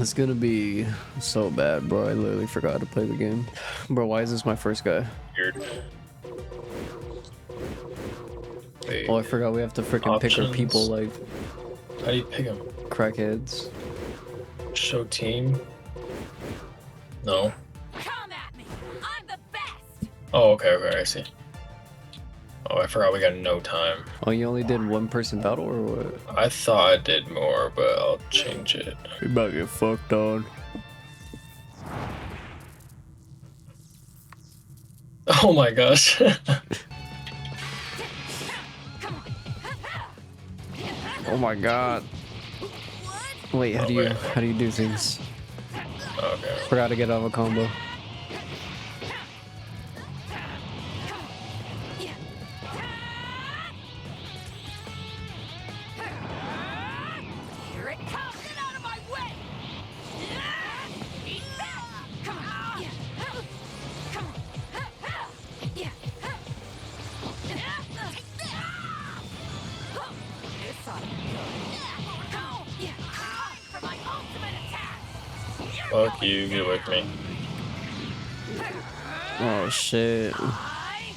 It's gonna be so bad, bro. I literally forgot to play the game. Bro, why is this my first guy? Weird. Wait, Oh, I forgot we have to freaking pick our people like how do you pick them? crackheads. Show team? No. Come at me. I'm the best. Oh, okay, I see. Oh, I forgot we got no time. Oh, you only did one person battle or what? I thought I did more, but I'll change it. We about to get fucked on. Oh my gosh. Oh my god. Wait, how do you do things? Okay. Forgot to get out of a combo. Here it comes. Get out of my way. Eat that. Come on. Come on. Yeah. Take that. This ought to be good. For my ultimate attack. Fuck you, get away from me. Oh shit. I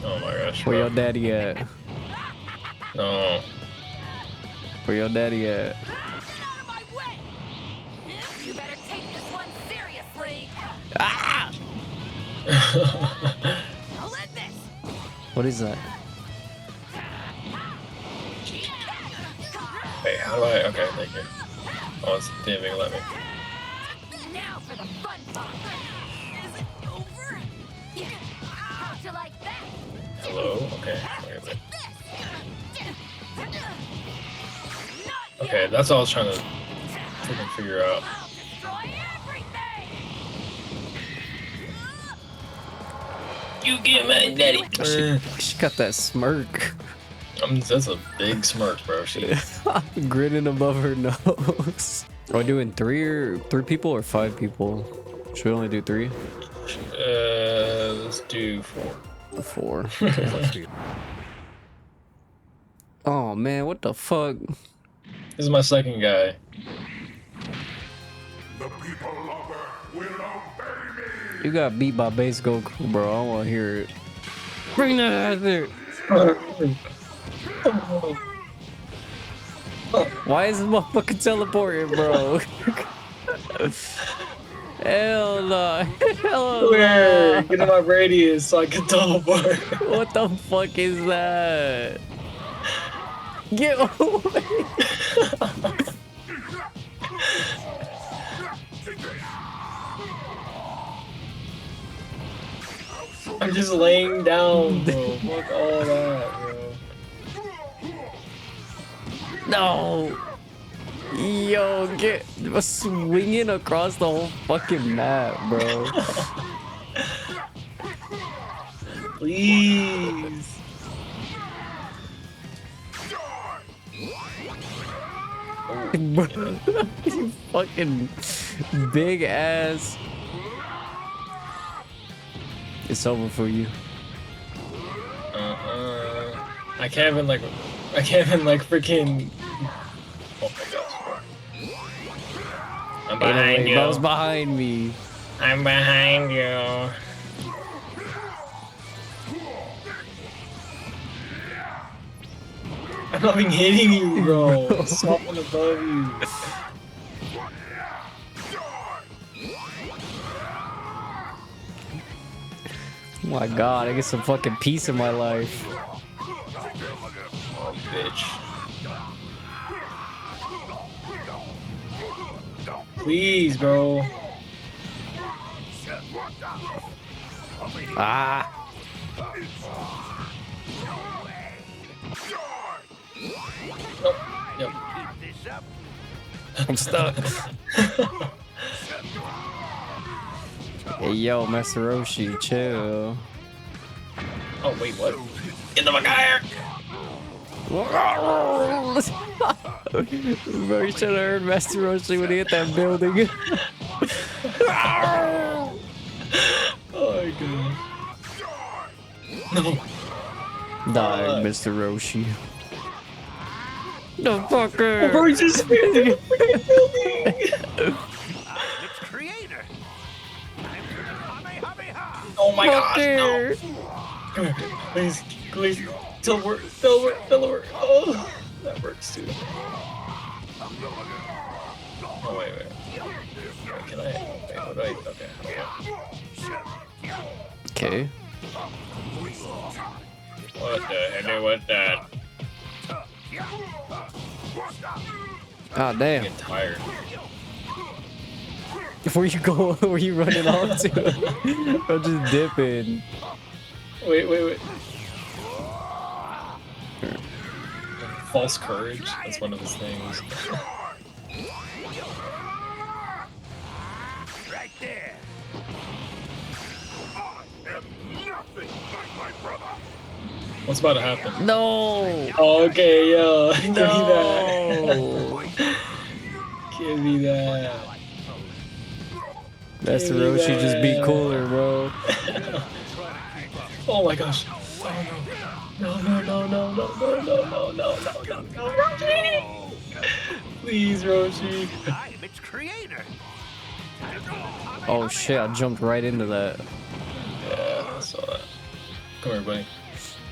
Oh my gosh. Where bro. your daddy at? No. Where your daddy at? Get out of my way. You better take this one seriously. Ah! I'll end this. What is that? Wait, how do I? Okay, thank you. Oh, it's didn't even let me. Now for the fun part. Is it over? Yeah. How'd you like that? Hello? Okay. Wait a minute. Not Okay, that's all I was trying to freaking figure out. I'll destroy everything. You get my daddy. She got that smirk. That's a big smirk, bro. She. Grinning above her nose. Are we doing three people or 5 people? Should we only do 3? Let's do 4. 4. Okay, let's do. Oh man, what the fuck? This is my second guy. The people of Earth will obey me. You got beat by base Goku, bro. I want to hear it. Bring that out there. Why is this motherfucker teleporting, bro? Hell no. Hell Where? no. Get in my radius so I can teleport. What the fuck is that? Get away. I'm just laying down, bro. Fuck all that, bro. No. Yo, get swinging across the whole fucking map, bro. Please. Bro, you fucking big ass. It's over for you. I can't even freaking. Oh my gosh. I'm behind you. Bro's behind me. I'm behind you. I'm not even hitting you, bro. Someone above you. Oh my god, I get some fucking peace in my life. Oh, bitch. Please, bro. Ah. Nope. Yep. I'm stuck. Hey, yo, Master Roshi, chill. Oh, wait, what? Get the fuck out of here! Bro, you should have heard Master Roshi when he hit that building. Oh my god. No. Die, Mr. Roshi. The fucker. Bro, he just spammed in the freaking building. Its creator. Time for the Kamehameha. Oh my gosh, no. Fucker. Come here, please, please. Still work. Oh, that works too. Oh, wait. Wait, can I? Wait, what do I? Okay. Okay. What the hell was that? God I'm damn. getting tired. Where you go? Where you running off to? I'm just dipping. Wait. False courage. That's one of his things. Right there. Nothing like my brother. What's about to happen? No. Oh, okay, yo. Give me No. that. Give me that. That's the Give me Roshi. Just be that. cooler, bro. Oh my gosh. Oh no. No, Roshi! Please, Roshi. I am its creator. Time for the Kamehameha. Oh shit! I jumped right into that. Yeah, I saw that. Come here, buddy.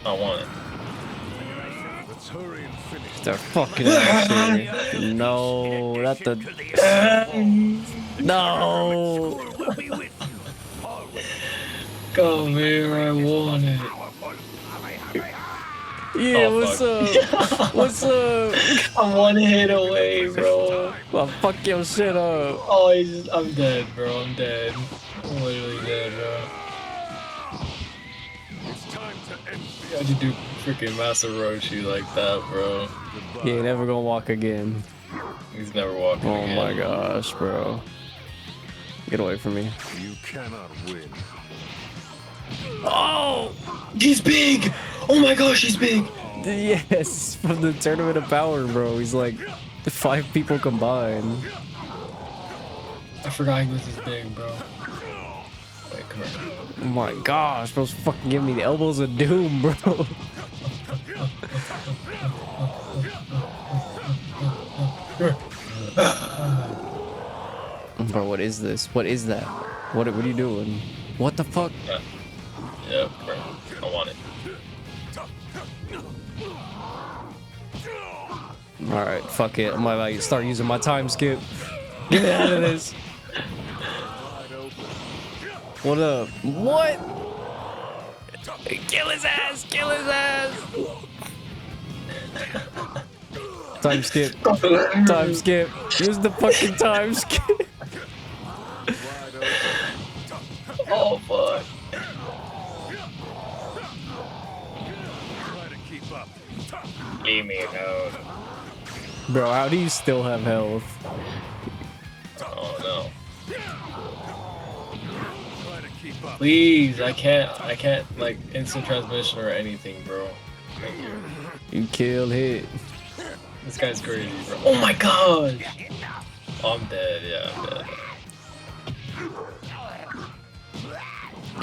I want it. Let's hurry and finish. They're fucking ass here. No, not the. No. We'll be with you. Come here, I want it. Yeah, Oh, what's fuck. up? What's up? I'm one hit away, bro. Well, fuck your shit up. Oh, I'm dead, bro. I'm dead. I'm literally dead, bro. It's time to end. How'd you do freaking Master Roshi like that, bro? He ain't never gonna walk again. He's never walking Oh again. my gosh, bro. Get away from me. You cannot win. Oh! He's big! Oh my gosh, he's big! Yes, from the Tournament of Power, bro. He's like 5 people combined. I forgot he was this big, bro. Wait, come here. Oh my gosh, bro's fucking giving me the elbows of doom, bro. Bro, what is this? What is that? What are you doing? What the fuck? Yep, bro. I want it. Alright, fuck it. I'm about to start using my time skip. Get me out of this. What up? What? Kill his ass! Kill his ass! Time skip. Time skip. Use the fucking time skip. Oh, fuck. Try to keep up. Leave me alone. Bro, how do you still have health? Oh, no. Try to keep up. Please, I can't, like, instant transmission or anything, bro. Thank you. You kill hit. This guy's crazy, bro. Oh my god! Oh, I'm dead, yeah, I'm dead.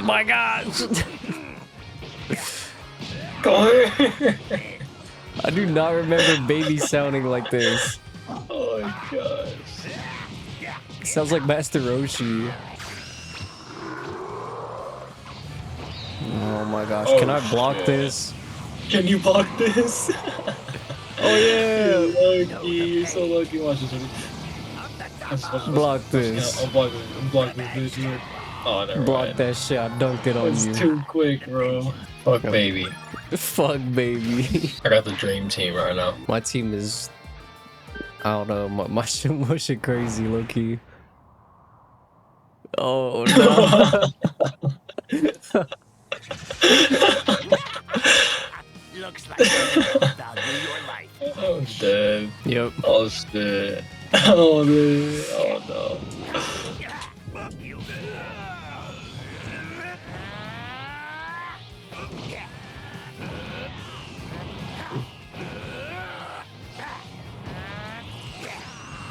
My gosh! Go here! I do not remember baby sounding like this. Oh my gosh. It sounds like Master Roshi. Oh my gosh, can I block shit. this? Can you block this? Oh yeah! You're lucky, you're so lucky. Watch this. Watch Block Yeah, this. I'll block this. I'll block this bitch here. Oh, never Block mind. that shit. I dunked it on It's you. too quick, bro. Fuck, baby. Fuck, baby. I got the dream team right now. My team is... I don't know. My shit crazy, low key. Oh no. Looks like you value your life. I'm dead. Yep. Oh shit. Oh man. Oh no.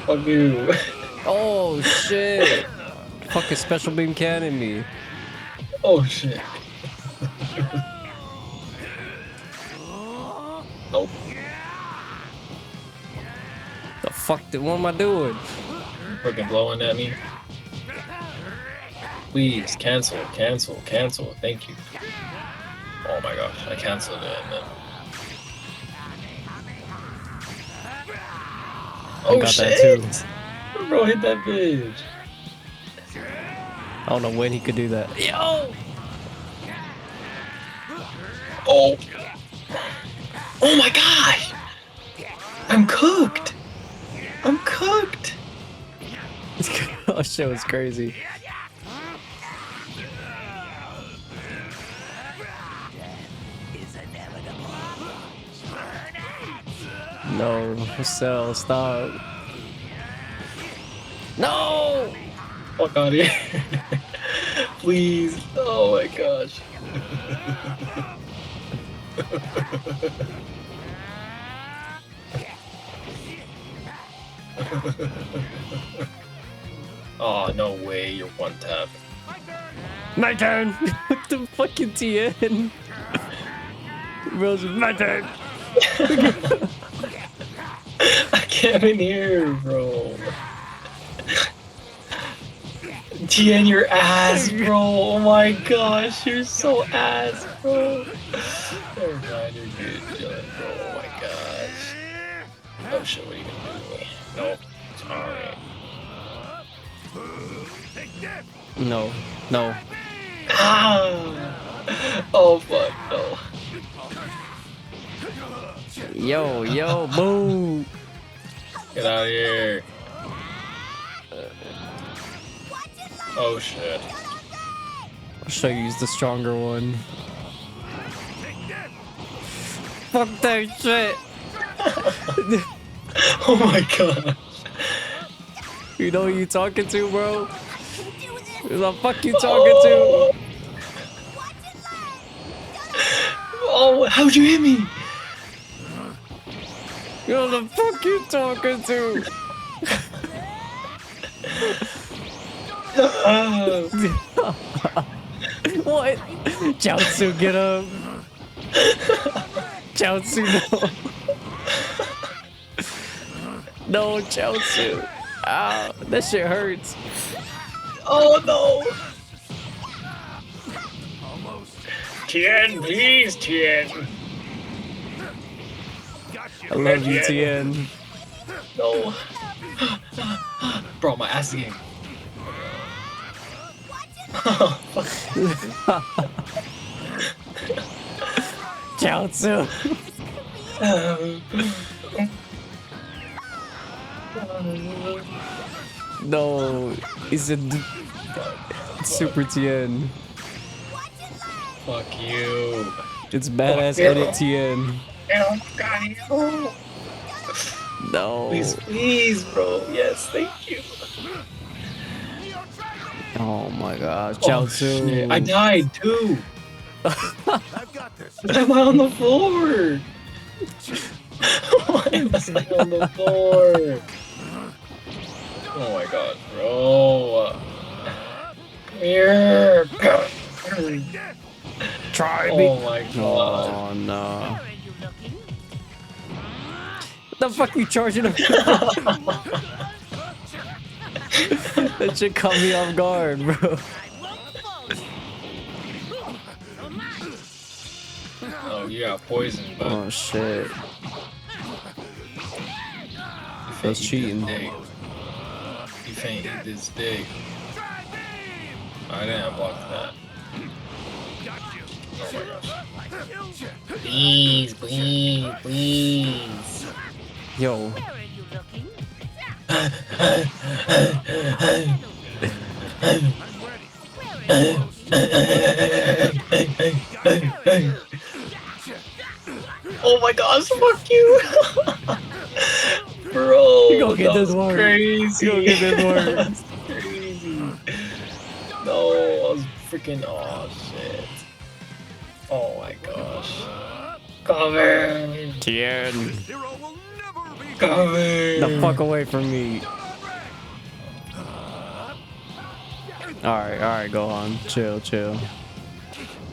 Fuck you. Oh shit. Fucking special beam cannon me. Oh shit. Nope. fuck? What am I doing? Fucking blowing at me. Please cancel, cancel, cancel. Thank you. Oh my gosh, I canceled it and then. Oh got shit! that Bro, hit that bitch. I don't know when he could do that. Yo! Oh! Oh my gosh! I'm cooked! I'm cooked! Oh shit was crazy. No, Cell, stop. No! Fuck out of here. Please. Oh my gosh. Oh, no way, you're one tap. My turn! What the fucking TN? Bro, it's my turn! I can't in here, bro. TN, your ass, bro. Oh my gosh, you're so ass, bro. Never mind, you're good, Dylan, bro. Oh my gosh. Oh shit, what are you gonna do to me? Nope. Alright. No, no. Ah! Oh fuck, no. Yo, boom! Get out of here. Oh shit. I'll show you the stronger one. Fuck that shit! Oh my god. You know who you talking to, bro? Who the fuck you talking to? Oh, how'd you hit me? You know the fuck you talking to? What? Jiaozu, get up. Jiaozu, no. No, Jiaozu. Ow, that shit hurts. Oh no. Tien, please, Tien. I love you, Tien. No. Bro, my ass again. Jiaozu. No, it's a Super Tien. Fuck you. It's badass Fuck edit Tien. No. Please, please, bro. Yes, thank you. Oh my gosh, Oh, shit. Jiaozu. I died too. I've got this. Why am I on the floor? Why am I on the floor? Oh my god, bro. Come here. Try me. Oh my god. Oh no. Where are you looking? What the fuck you charging him? That shit caught me off guard, bro. I won't fall. Oh, you got poison, but Oh shit. That's cheating. You can't eat this dick. I didn't block that. Oh my gosh. Please, please, please. Yo. Where are you looking? Oh my gosh, fuck you! Bro, You gonna get that this was work. crazy. You gonna get this work. That's crazy. No, I was freaking, oh shit. Oh my gosh. Cover! Tien. Hero will never be Cover! The fuck away from me. Alright, go on. Chill. Get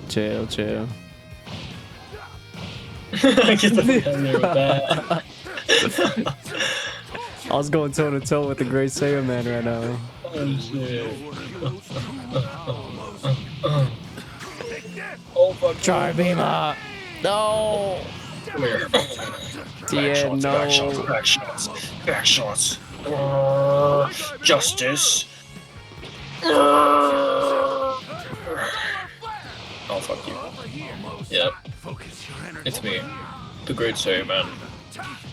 the Get the fuck out of here with that. I was going toe to toe with the Great Saiyan Man right now. Oh shit. Oh fuck. Try Bima. No. Come here. Tien, no. Back shots. Back shots. Justice. Oh fuck you. Yep. It's me. The Great Saiyan Man.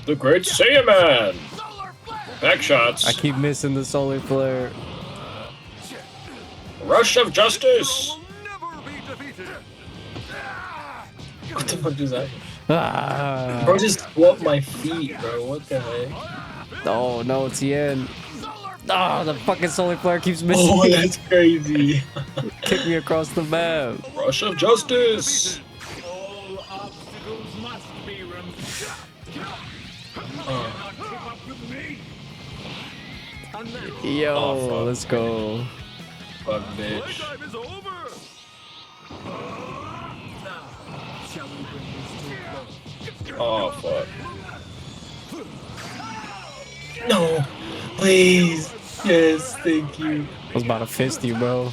The Great Saiyan Man! Back shots. I keep missing the solar flare. Rush of Justice! Never be defeated. What the fuck is that? Ah. Bro just swapped my feet, bro. What the heck? Oh no, Tien. Oh, the fucking solar flare keeps missing Oh, me. that's crazy. Kick me across the map. Rush of Justice! All obstacles must be removed. Uh, Keep up with me. Yo, Oh, fuck. let's go. fuck, bitch. Time is over. Oh, fuck. No! Please! Yes, thank you. I was about to fist you, bro.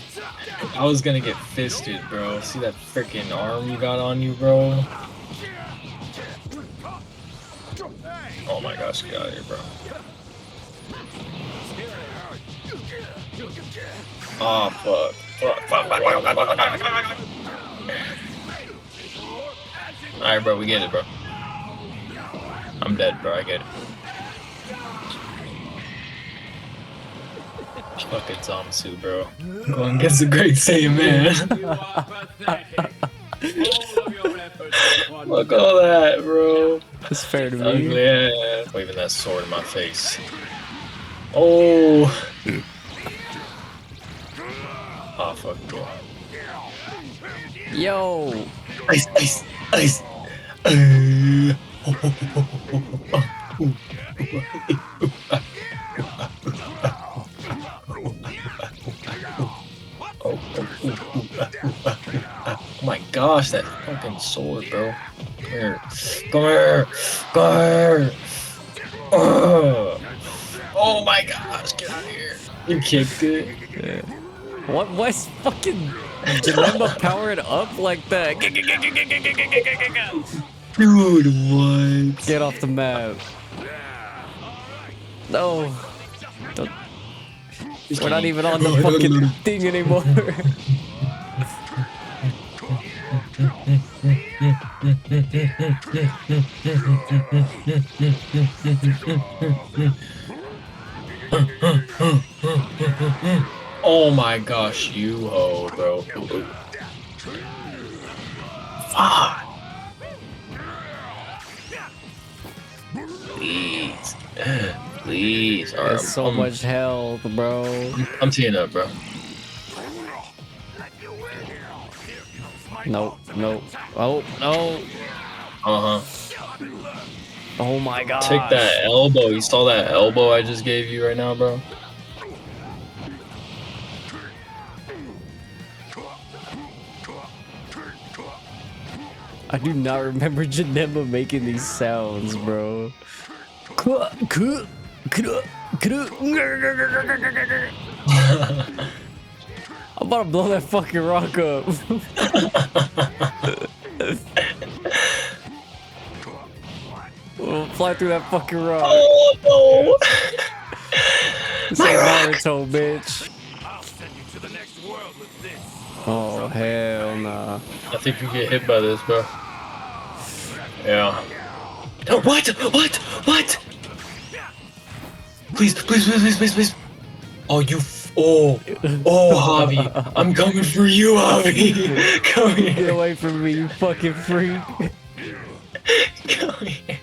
I was gonna get fisted, bro. See that freaking arm you got on you, bro? Oh my gosh, get out of here, bro. Oh, fuck. Fuck. Alright, bro, we get it, bro. I'm dead, bro, I get it. Fucking Zamsu, bro. Going against the Great Saiyan Man. You are pathetic. All of your efforts are Look at all that, bro. It's fair to Ugly me. ass. Waving that sword in my face. Oh. Oh, fuck, bro. Yo. Ice. Oh my gosh, that fucking sword, bro. Come here. Oh my gosh, get out of here. You kicked it. Yeah. What? Why's fucking Janemba powered up like that? Dude, what? Get off the map. No. Don't. We're not even on the fucking thing anymore. Oh my gosh, you ho, bro. Fuck. Please. Alright, There's so much health, bro. I'm teeing up, bro. Nope. Oh, no. Uh-huh. Oh my god. Take that elbow. You saw that elbow I just gave you right now, bro? I do not remember Janemba making these sounds, bro. I'm about to blow that fucking rock up. We'll fly through that fucking rock. Oh no! This My ain't rock! Naruto, bitch. I'll send you to the next world with this. Oh, hell nah. I think you get hit by this, bro. Yeah. No, what? Please. Oh, oh, Javi. I'm coming for you, Javi. Come Get here. away from me, you fucking freak. Come here.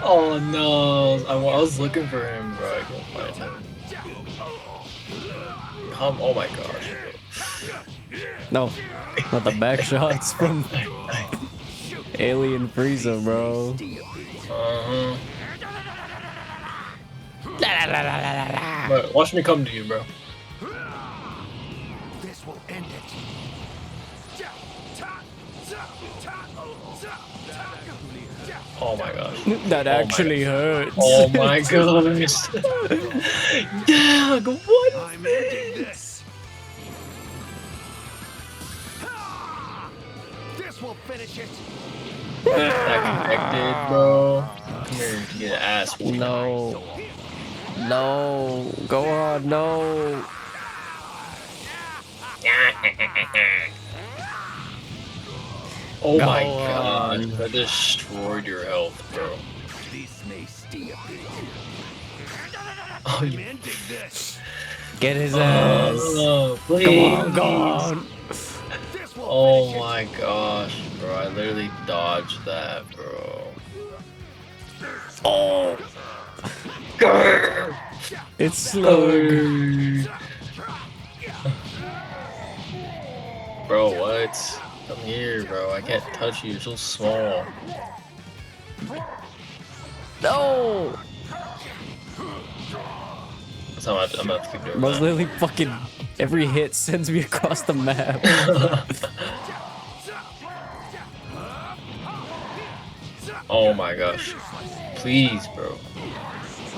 Oh no. I was looking for him, bro. I couldn't find him. Oh my gosh. No, not the back shots from Alien Frieza, bro. Uh-huh. But watch me come to you, bro. This will end it. Oh my gosh. That actually hurts. Oh my gosh. Yeah, what? I'm ending this. This will finish it. That connected, bro. Come here to get an ass whooping. No. No. Go on. No. Oh my Go god. on. That destroyed your health, bro. This may stay a bit. Oh, I'm you. ending this. Get his ass. Oh, please. Go on. Go on. This will Oh finish my gosh, bro. I literally dodged that, bro. Oh. Grr. It's slow. Grr. Bro, what? Come here, bro. I can't touch you. You're so small. No. So I'm about to keep doing Bro's that. literally fucking every hit sends me across the map. Oh my gosh. Please, bro.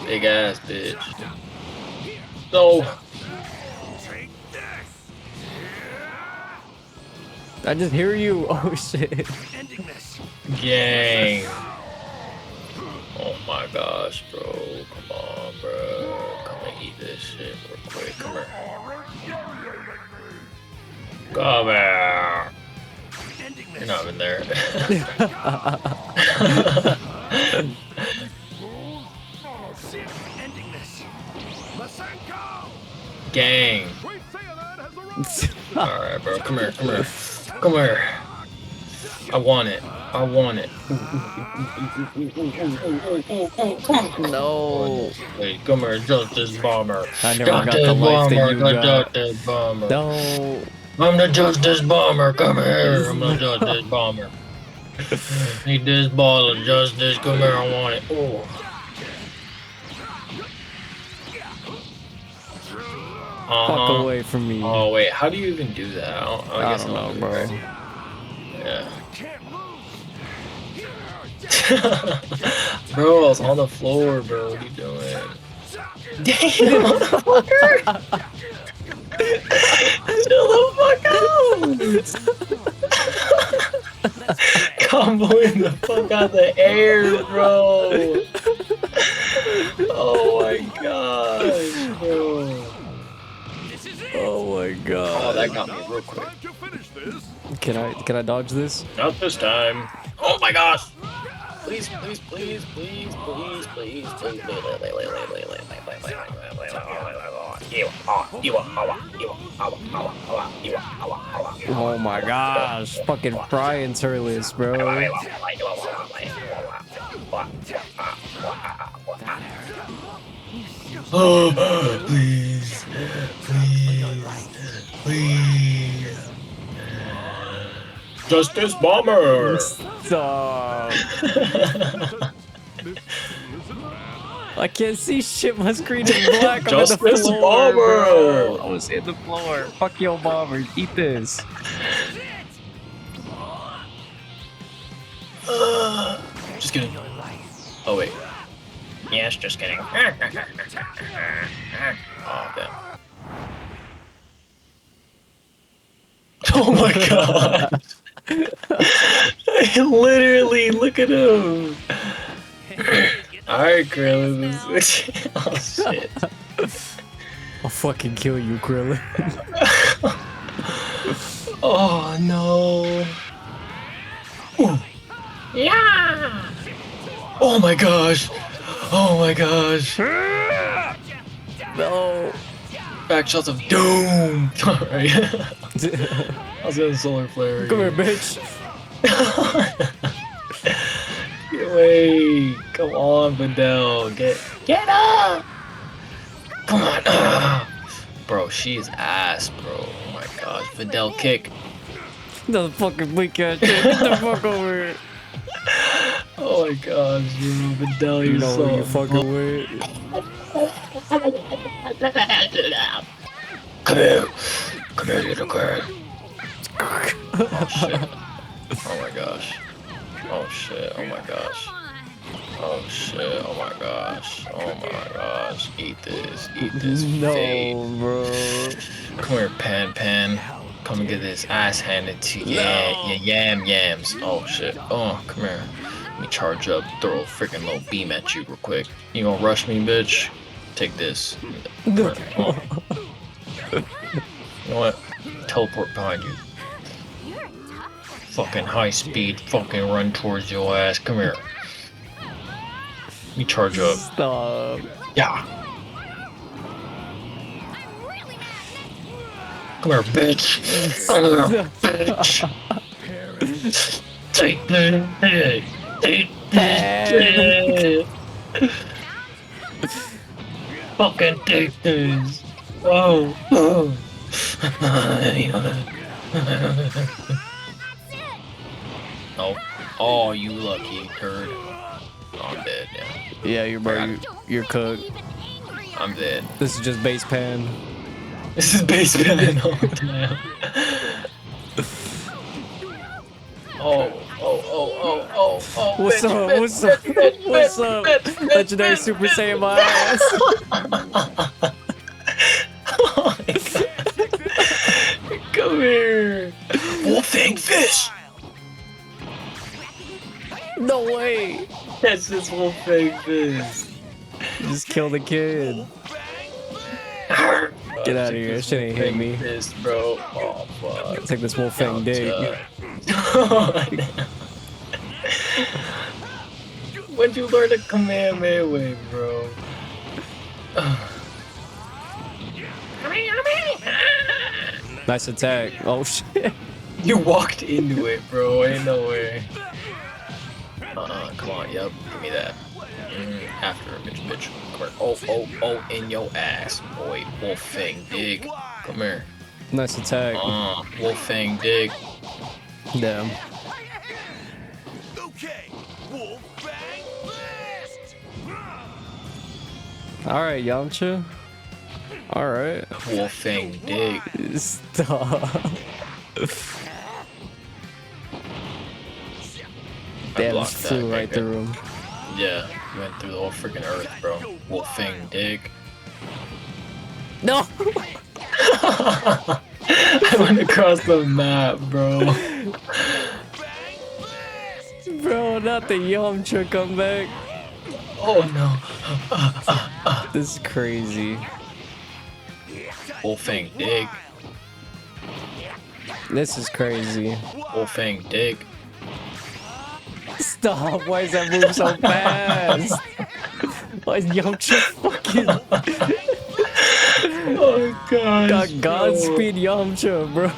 Big ass bitch. No. I just hear you. Oh shit. ending this. Gang. Oh my gosh, bro. Come on, bro. Come and eat this shit real quick. Come here. Come here. Ending You're this. not in there. Ending this. Masenko! Gang. Great Saiyan has arrived. Alright, bro. Come here. Come here. Come here. I want it. I want it. No. Wait, come here. Justice Bomber. I never got the life that you got. Justice Bomber. No. I'm the Justice Bomber. Come here. I'm the Justice Bomber. Need this ball of justice. Come here. I want it. Oh. Fuck away from me. Oh wait, how do you even do that? I guess don't know, do bro. it, right? Yeah. Can't move. Bro, I was on the floor, bro. What are you doing? Damn, motherfucker! Chill the fuck out! Comboing the fuck out the air, bro! Oh my gosh, bro. Oh my Oh, god. that got me real quick. Time to finish this. Can I dodge this? Not this time. Oh my gosh! Please, please, please, please, please, please, please, Oh my gosh. Fucking frying Turles, bro. Oh, please, please, please. Justice Bomber! Stop. I can't see shit. My screen is black. I'm Justice in the floor, Bomber! bro. I was in the floor. Fuck your bomber. Eat this. Just kidding. Oh, wait. Yes, just kidding. Oh, damn. Oh my god! Literally, look at him! Alright, Krillin. Oh shit. I'll fucking kill you, Krillin. Oh no. Ooh. Yeah! Oh my gosh! Oh my gosh! No. Back shots of doom! Alright. I was in solar flare. Come here, bitch. Get away! Come on, Videl. Get up! Come on! Bro, she is ass, bro. Oh my gosh. Videl kick. The fucking weak ass shit. Get the fuck over here. Oh my gosh, bro. Videl, You you're know so who you fucking with. Come here. Come here, little girl. Oh shit. Oh my gosh. Oh shit. Oh my gosh. Oh shit, oh my gosh. Oh my gosh. Eat this No, fate. bro. Come here, Pan. Come and get this ass handed to you. No. Yeah, yams. Oh shit. Oh, come here. Let me charge up, throw a freaking little beam at you real quick. You gonna rush me, bitch? Take this. Come here. Oh. You know what? Teleport behind you. You're a tough Fucking high speed, fucking run towards your ass. Come here. Let me charge up. Stop. Yeah. I'm really mad. Come here, bitch. Come here, bitch. Take this. Take this. Fucking take this. Whoa. Oh. Nope. Oh, you lucky turd. Oh, I'm dead, yeah. Yeah, you're cooked. Even angry. I'm dead. This is just base pan. This is basement. Oh, damn. Oh. What's bitch, up? bitch, What's bitch, up? bitch, What's bitch, up? bitch, bitch, Legendary bitch, Super bitch, Saiyan my ass. Oh my god. Come here. Wolfang fish. No way. That's just Wolfang fish. Just kill the kid. Get out of here. That shit ain't hit me. Fist, bro. Oh fuck. Take this Wolfang dick. When'd you learn to Kamehameha wave, bro? Nice attack. Oh shit. You walked into it, bro. Ain't no way. Come on, yep. Give me that. After a bitch. Come here. Oh, in your ass, boy. Wolfang dig. Come here. Nice attack. Wolfang dig. Damn. Okay, wolf bang blast! Alright, Yamcha. Alright. Wolfang dig. Stop. Damn, blocked just flew that, right okay. through him. Yeah, went through the whole freaking earth, bro. Wolfang dig. No! I went across the map, bro. Bro, not the Yamcha comeback. Oh no. This is crazy. Wolfang dig. This is crazy. Wolfang dig. Stop! Why is that move so fast? Why is Yamcha fucking Oh gosh. got Godspeed Yamcha, bro?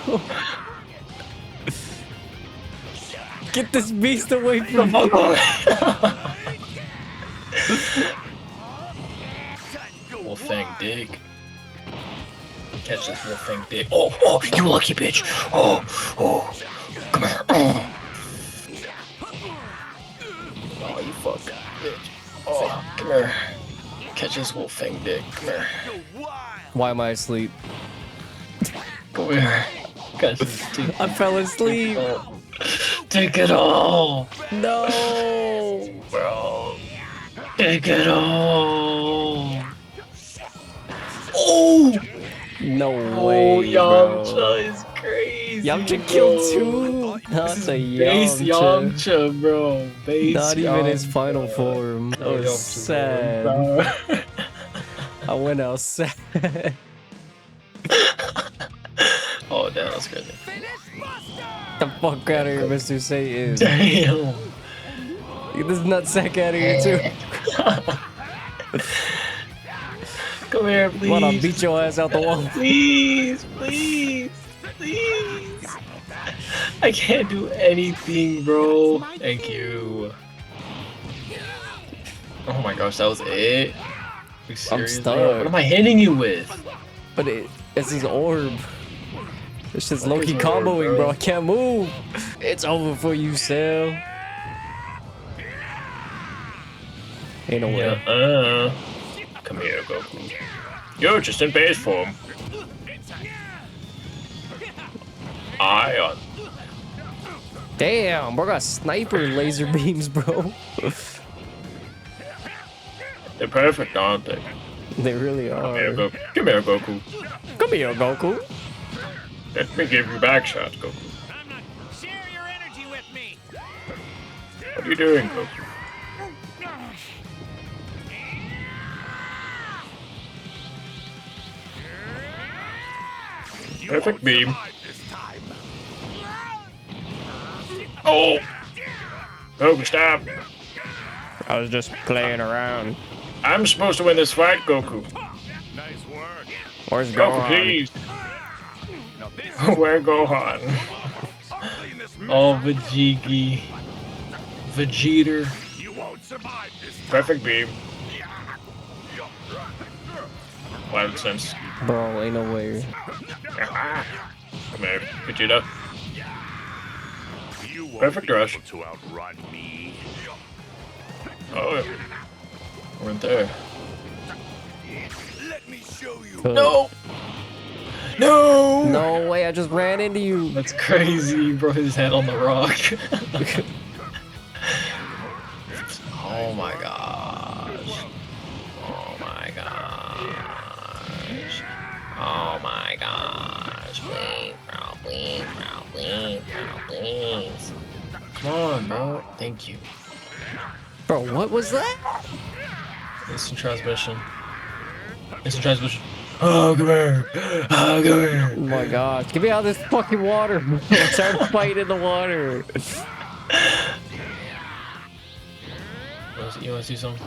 Get this beast away from me! Wolfang dig. Catch this Wolfang dig. Oh, you lucky bitch. Oh, come here. Oh, you fucking bitch. Oh, come here. Catch this Wolfang dig. Come here. Why am I asleep? Come here. Catch this dig. I fell asleep. Take it all, No! bro. Take it all. Oh! No Oh, way, Yamcha bro. is crazy. Yamcha bro. killed two. Not This is the base Yamcha. Yamcha, bro. Base Not even his Yamcha. final form. That Oh, was Yamcha's sad. going I went out sad. Oh, damn, that's crazy. The fuck out of here, Mr. Satan. Damn. Get this nutsack out of here, too. Come here, please. What, I'll beat your ass out the wall. Please. I can't do anything, bro. Thank you. Oh my gosh, that was it? You serious, stuck. bro? What am I hitting you with? But it's his orb. It's just What low-key is orb, comboing, bro. bro? I can't move. It's over for you, Cell. Ain't no way. Come here, Goku. You're just in base form. Ion. Damn, bro got sniper laser beams, bro. perfect, aren't they? They really Come here, are. Come here, Goku. Come here, Goku. Let me give you back shots, Goku. I'm not. Share your energy with me. What are you doing, Goku? Perfect beam. Oh! Goku, stop. I was just playing around. I'm supposed to win this fight, Goku. Nice work. Where's Goku, Gohan? please. Now this Where Gohan? clean this mess Oh, up. Vegeta. Vegeta. You won't survive this time. Perfect beam. Wild sense. Bro, ain't no way. Come here, Vegeta. You won't Perfect be rush. able to outrun me. Oh, yeah. Weren't there. Let me show you. No! No! No way, I just ran into you. That's crazy. He broke his head on the rock. Oh my gosh. Oh my gosh. Oh my gosh. Please, bro. Please, bro. Please, bro. Please. Come on, bro. Thank you. Bro, what was that? Instant transmission. Instant transmission. Oh, come here. Oh, come here. Oh my gosh, get me out of this fucking water. I'm trying to fight in the water. You want to see something?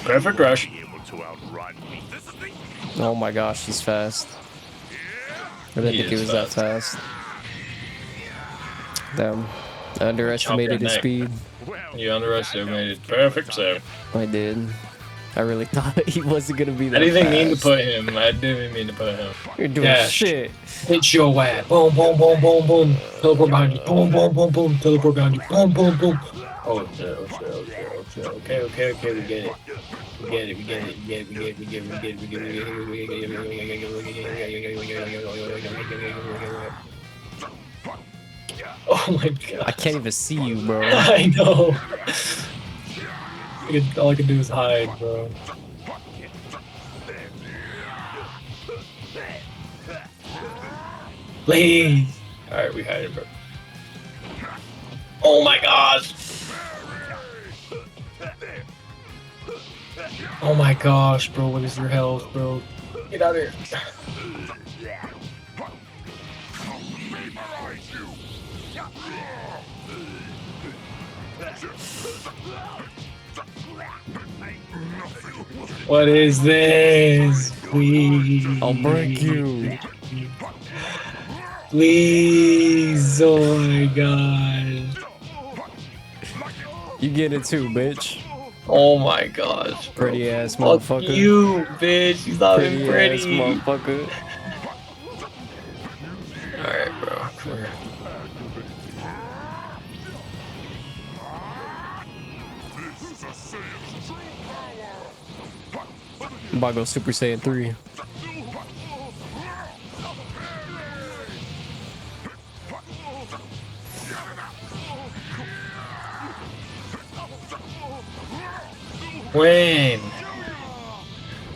Perfect rush. Be able to outrun me. This is the Oh my gosh, he's fast. I didn't He think he is was that fast. Damn. I underestimated his neck. speed. well. You underestimated. Perfect save. I did. I really thought he wasn't gonna be that I didn't even mean to fast. put him. I didn't even mean to put him. You're doing Yeah, shit. Hit your ass. Boom, boom, boom, boom, boom. Teleport behind you. Boom, boom, boom, boom. Teleport behind you. Boom, boom, boom. Oh, shit, oh, shit, oh, shit, oh, shit. Okay, okay, okay, we get it. We get it, we get it, we get it, we get it, we get it, we get it, we get it, we get it, we get it, oh my god. I can't even see you, bro. I know. All I can do is hide, bro. Please. Alright, we hide it, bro. Oh my gosh. Oh my gosh, bro. What is your health, bro? Get out of here. What is this? Please. I'll break you. Please. Oh my god. You get it too, bitch. Oh my gosh. Bro. Pretty ass Fuck motherfucker. you, bitch. She's not Pretty even pretty. ass motherfucker. Alright, bro. Come here. I'm about to go Super Saiyan 3. When?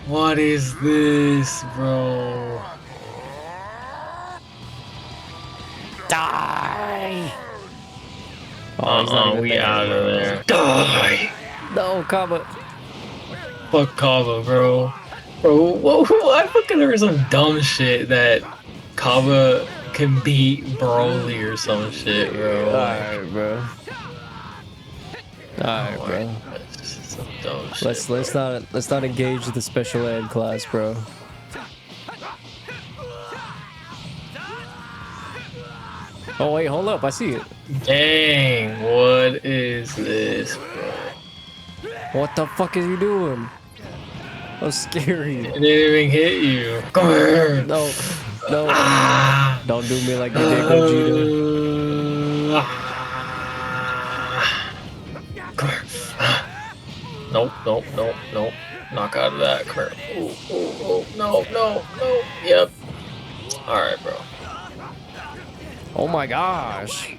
What is this, bro? Die! Oh, he's not even We there, out bro. of there. Die! No, Kaba. Fuck Kava, bro. Bro, I fucking heard some dumb shit that Kava can beat Broly or some shit, bro. Alright, bro. Alright, bro. Some dumb shit. Let's not engage the special ed class, bro. Oh wait, hold up, I see it. Dang, what is this, bro? What the fuck is he doing? That's scary. It didn't even hit you. Come here. No, no. Ah. Don't do me like you did Gogeta. Come here. Nope, nope, nope, nope. Knock out of that. Come here. Oh, oh, oh. No, no, no. Yep. Alright, bro. Oh my gosh.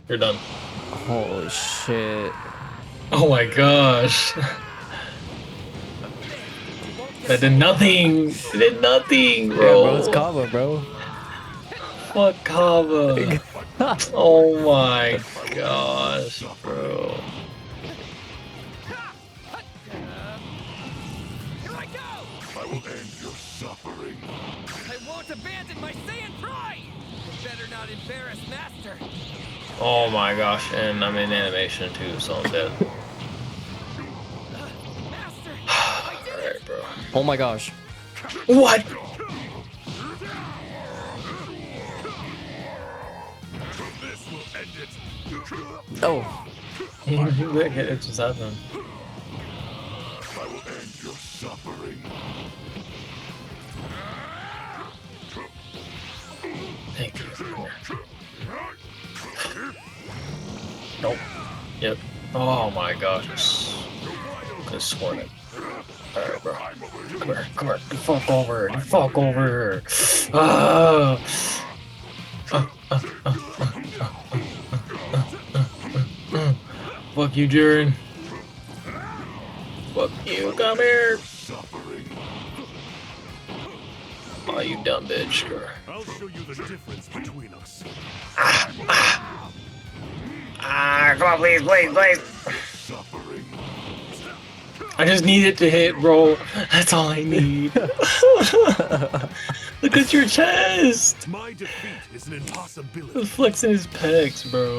You're done. Holy shit. Oh my gosh. That did nothing. It did nothing, Yeah, bro. bro, it's Kava, bro. Fuck Kava. Oh my gosh, bro. Here I go! I will end your suffering. I won't abandon my Saiyan pride! You better not embarrass Master. Oh my gosh, and I'm in animation too, so I'm dead. Master! I did it! Alright, bro. Oh my gosh. What? This will end it. Oh. It just happened. I will end your suffering. Thank you. Come here. Nope. Yep. Oh my gosh. Could have sworn it. Alright, bro. Come here. Come here. You fuck over. You fuck over. Ah. Fuck you, Jaren. Fuck you. Come here. Oh, you dumb bitch. I'll show you the difference between us. Ah, come on, please, please, please. Suffering. I just need it to hit, bro. That's all I need. Look at your chest. My defeat is an impossibility. Flexing his pecs, bro.